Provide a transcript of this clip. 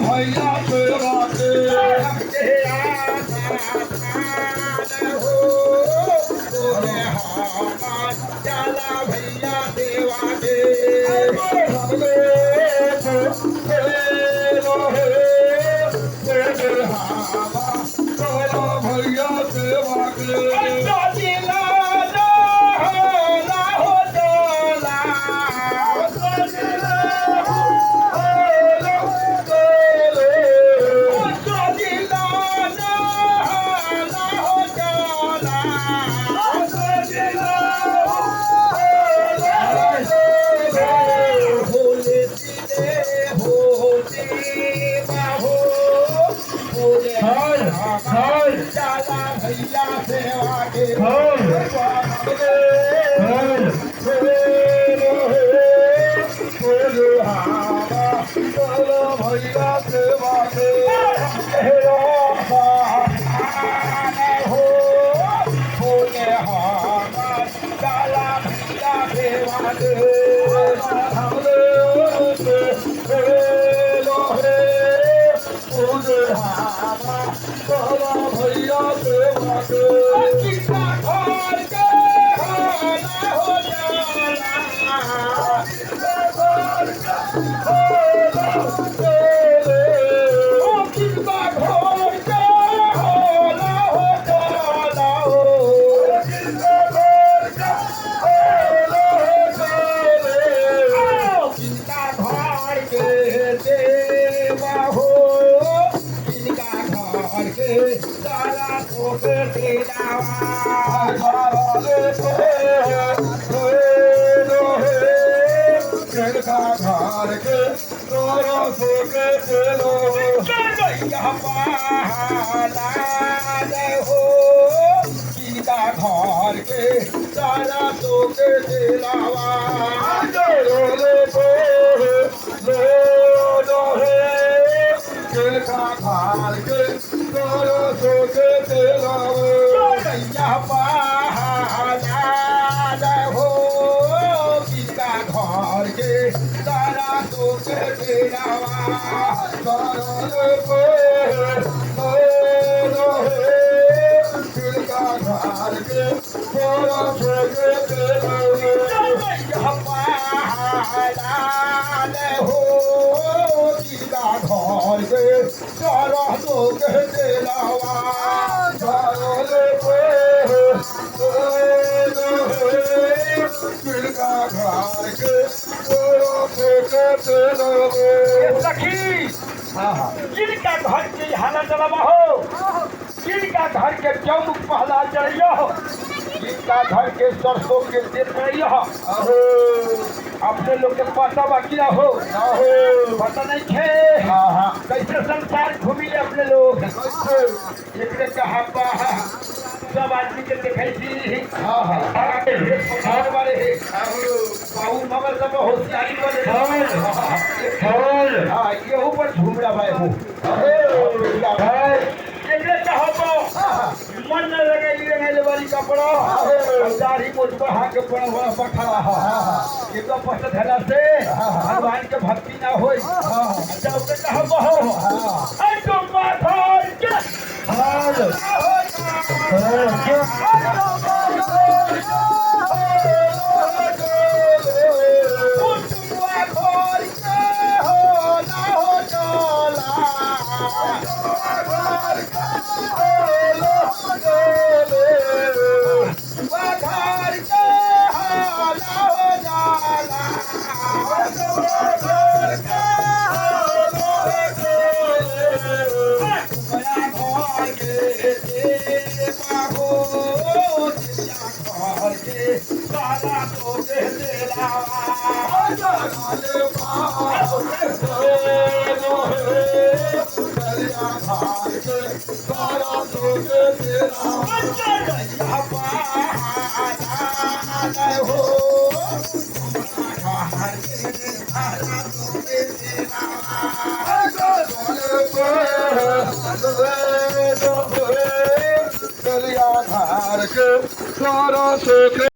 भैया सेवा के चला भैया सेवा के भैया सेवा के भैया सेवा के भैया सेवा के हो बोले चला भैया सेवा के भैया सेवा के घर के तोरो सोके चलो हो किनका घर के सारा सोके दिलावा किनका घर के तोरो सोके दिलावा हो किनका घर के सारा सोके दिलावा किनका घर के तोरो सोके दिलावा हो किनका घर के सारा सोके दिलावा किनका घर के सखी किनका घर के हाला चलावा हो किनका घर के चौमुख पहला चढ़ियो हो किनका घर के सरसों के तेल चढ़ियो हो अपने लोग के पता बाकी हो पता नहीं थे कैसे संसार घूमी अपने लोग एक कहा सब आदमी के दिखाई दी वाले बाबू मगर सब होशियारी वाले ये ऊपर झूम रहा भाई हो मन न लगे रंगेले वाली कपड़ा दाढ़ी मुझ पर हाथ के पड़ा हुआ बैठा ये तो पस्त धरा से भगवान के भक्ति ना हो जब के कहो बहो तुम बात हो हो